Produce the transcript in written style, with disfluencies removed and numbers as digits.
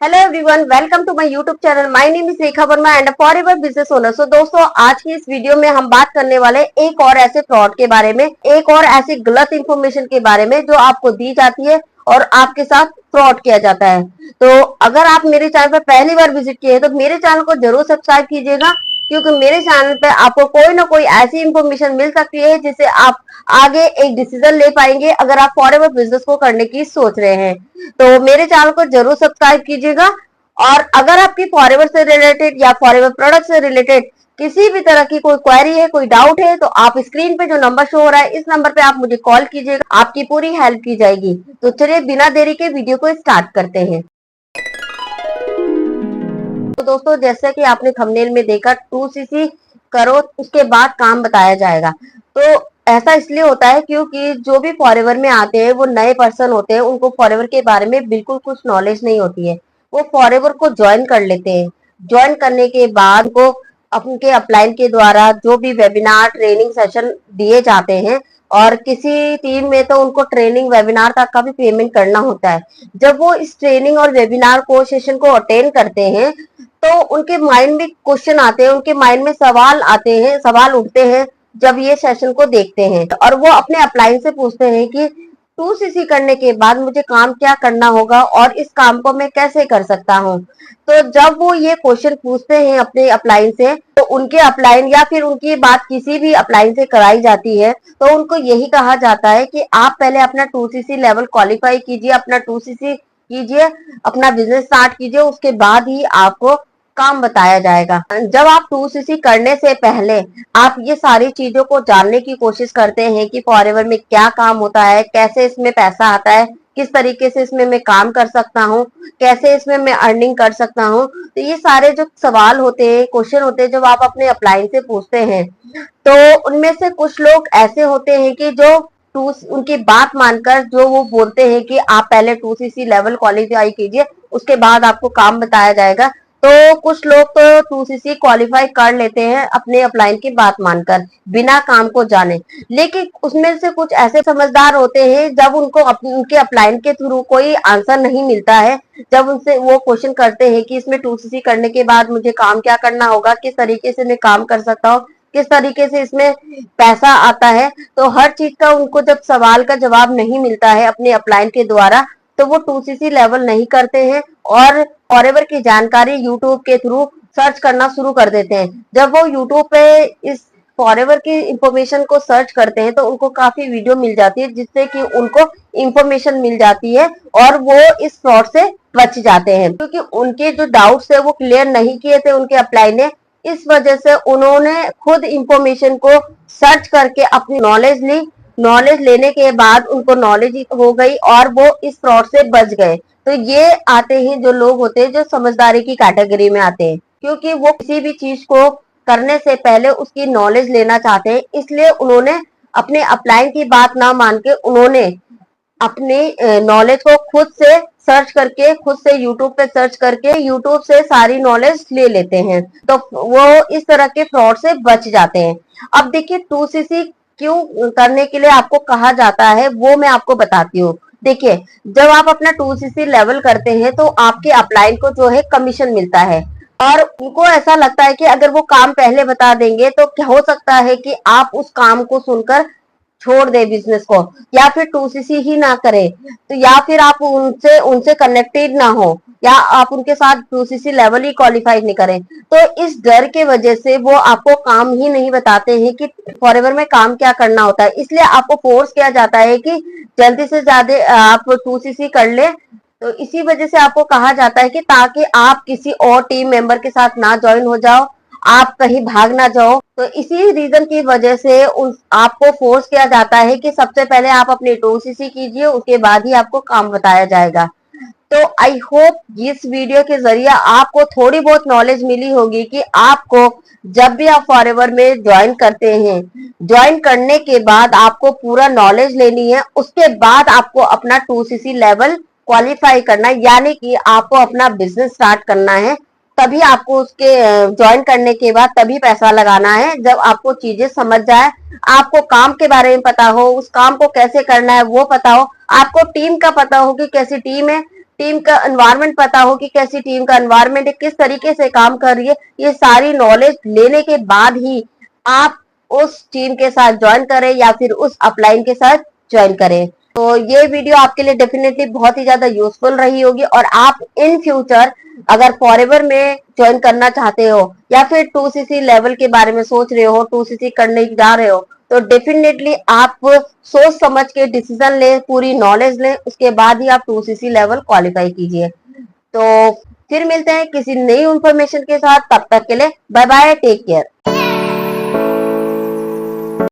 Hello everyone, welcome to my YouTube channel. My name is Rekha Verma and a forever business owner. So दोस्तों, आज की इस video में हम बात करने वाले एक और ऐसे फ्रॉड के बारे में, एक और ऐसी गलत इंफॉर्मेशन के बारे में जो आपको दी जाती है और आपके साथ फ्रॉड किया जाता है। तो अगर आप मेरे चैनल पर पहली बार विजिट किए हैं तो मेरे चैनल को जरूर सब्सक्राइब कीजिएगा, क्योंकि मेरे चैनल पे आपको कोई ना कोई ऐसी इंफॉर्मेशन मिल सकती है जिससे आप आगे एक डिसीजन ले पाएंगे अगर आप फॉरएवर बिजनेस को करने की सोच रहे हैं। तो मेरे चैनल को जरूर सब्सक्राइब कीजिएगा। और अगर आपकी फॉरएवर से रिलेटेड या फॉरएवर प्रोडक्ट से रिलेटेड किसी भी तरह की कोई क्वेरी है, कोई डाउट है, तो आप स्क्रीन पे जो नंबर शो हो रहा है इस नंबर पे आप मुझे कॉल कीजिएगा, आपकी पूरी हेल्प की जाएगी। तो चलिए बिना देरी के वीडियो को स्टार्ट करते हैं। तो दोस्तों, जैसे कि आपने थंबनेल में देखा 2cc करो उसके बाद काम बताया जाएगा। तो ऐसा इसलिए होता है क्योंकि जो भी फॉरएवर में आते हैं वो नए पर्सन होते हैं, उनको फॉरएवर के बारे में बिल्कुल कुछ नॉलेज नहीं होती है। वो फॉरएवर को ज्वाइन कर लेते हैं। ज्वाइन करने के बाद वो उनके अपलाइन के द्वारा जो भी वेबिनार ट्रेनिंग सेशन दिए जाते हैं, और किसी टीम में तो उनको ट्रेनिंग वेबिनार तक का भी पेमेंट करना होता है। जब वो इस ट्रेनिंग और वेबिनार को सेशन को अटेंड करते हैं तो उनके माइंड में क्वेश्चन आते हैं, उनके माइंड में सवाल आते हैं, सवाल उठते हैं जब ये सेशन को देखते हैं। और वो अपने अपलाइन से पूछते हैं कि 2cc करने के बाद मुझे काम क्या करना होगा और इस काम को मैं कैसे कर सकता हूँ। तो जब वो ये क्वेश्चन पूछते हैं अपने अपलाइन से, तो उनके अपलाइन या फिर उनकी बात किसी भी अपलाइन से कराई जाती है तो उनको यही कहा जाता है कि आप पहले अपना 2cc लेवल क्वालिफाई कीजिए, अपना 2cc कीजिए, अपना बिजनेस स्टार्ट कीजिए, उसके बाद ही आपको काम बताया जाएगा। जब आप 2cc करने से पहले आप ये सारी चीजों को जानने की कोशिश करते हैं कि फॉरएवर में क्या काम होता है, कैसे इसमें पैसा आता है, किस तरीके से इसमें मैं काम कर सकता हूँ, कैसे इसमें मैं अर्निंग कर सकता हूँ। तो ये सारे जो सवाल होते हैं, क्वेश्चन होते हैं, जब आप अपने अपलाइन से पूछते हैं तो उनमें से कुछ लोग ऐसे होते हैं कि जो उनकी बात मानकर जो वो बोलते हैं कि आप पहले 2cc लेवल क्वालिफाई कीजिए, उसके बाद आपको काम बताया जाएगा। तो कुछ लोग तो 2cc क्वालिफाई कर लेते हैं अपने अपलाइन की बात मानकर, बिना काम को जाने। लेकिन उसमें से कुछ ऐसे समझदार होते हैं, जब उनको उनके अपलाइन के थ्रू कोई आंसर नहीं मिलता है, जब उनसे वो क्वेश्चन करते हैं कि इसमें 2cc करने के बाद मुझे काम क्या करना होगा, किस तरीके से मैं काम कर सकता हूँ, किस तरीके से इसमें पैसा आता है, तो हर चीज का उनको जब सवाल का जवाब नहीं मिलता है अपने अपलाइन के द्वारा, तो वो 2cc लेवल नहीं करते हैं और फॉरएवर की जानकारी यूट्यूब के थ्रू सर्च करना शुरू कर देते हैं। जब वो यूट्यूब पे इस फॉरएवर की इंफॉर्मेशन को सर्च करते हैं तो उनको काफी वीडियो मिल जाती है, जिससे कि उनको इंफॉर्मेशन मिल जाती है और वो इस फ्रॉड से बच जाते हैं। क्योंकि उनके जो डाउट्स है वो क्लियर नहीं किए थे उनके अप्लाई ने, इस वजह से उन्होंने खुद इंफॉर्मेशन को सर्च करके अपनी नॉलेज ली। नॉलेज लेने के बाद उनको नॉलेज हो गई और वो इस फ्रॉड से बच गए। तो ये आते हैं जो लोग होते हैं जो समझदारी की कैटेगरी में आते हैं, क्योंकि वो किसी भी चीज को करने से पहले उसकी नॉलेज लेना चाहते हैं। इसलिए उन्होंने अपने अपलाइन की बात ना मान के उन्होंने अपने नॉलेज को खुद से सर्च करके, खुद से यूट्यूब पे सर्च करके यूट्यूब से सारी नॉलेज ले लेते हैं। तो वो इस तरह के फ्रॉड से बच जाते हैं। अब देखिए 2cc क्यों करने के लिए आपको कहा जाता है वो मैं आपको बताती हूँ। देखिए, जब आप अपना 2cc लेवल करते हैं तो आपके अपलाइन को जो है कमीशन मिलता है, और उनको ऐसा लगता है कि अगर वो काम पहले बता देंगे तो क्या हो सकता है कि आप उस काम को सुनकर छोड़ दे बिजनेस को, या फिर 2cc ही ना करे, तो या फिर आप उनसे उनसे कनेक्टेड ना हो, या आप उनके साथ 2cc लेवल ही क्वालिफाई नहीं करें। तो इस डर के वजह से वो आपको काम ही नहीं बताते हैं कि फॉरएवर में काम क्या करना होता है। इसलिए आपको फोर्स किया जाता है कि जल्दी से ज्यादा आप 2cc कर ले। तो इसी वजह से आपको कहा जाता है कि ताकि आप किसी और टीम मेंबर के साथ ना ज्वाइन हो जाओ, आप कहीं भाग ना जाओ। तो इसी रीजन की वजह से आपको फोर्स किया जाता है कि सबसे पहले आप अपने 2cc कीजिए, उसके बाद ही आपको काम बताया जाएगा। तो आई होप इस वीडियो के जरिए आपको थोड़ी बहुत नॉलेज मिली होगी कि आपको जब भी आप फॉरएवर में ज्वाइन करते हैं, ज्वाइन करने के बाद आपको पूरा नॉलेज लेनी है, उसके बाद आपको अपना 2cc लेवल क्वालिफाई करना है, यानी कि आपको अपना बिजनेस स्टार्ट करना है। तभी आपको उसके ज्वाइन करने के बाद तभी पैसा लगाना है, जब आपको चीजें समझ जाए, आपको काम के बारे में पता हो, उस काम को कैसे करना है वो पता हो, आपको टीम का पता हो कि कैसी टीम है, टीम का एनवायरनमेंट पता हो कि कैसी टीम का एनवायरनमेंट है, किस तरीके से काम कर रही है, ये सारी नॉलेज लेने के बाद ही आप उस टीम के साथ ज्वाइन करें या फिर उस अपलाइन के साथ ज्वाइन करें। तो ये वीडियो आपके लिए डेफिनेटली बहुत ही ज्यादा यूजफुल रही होगी और आप इन फ्यूचर अगर फॉरएवर में ज्वाइन करना चाहते हो या फिर 2cc लेवल के बारे में सोच रहे हो, 2cc करने जा रहे हो, तो डेफिनेटली आप सोच समझ के डिसीजन ले, पूरी नॉलेज ले, उसके बाद ही आप 2cc लेवल क्वालिफाई कीजिए। तो फिर मिलते हैं किसी नई इंफॉर्मेशन के साथ, तब तक के लिए बाय बाय, टेक केयर।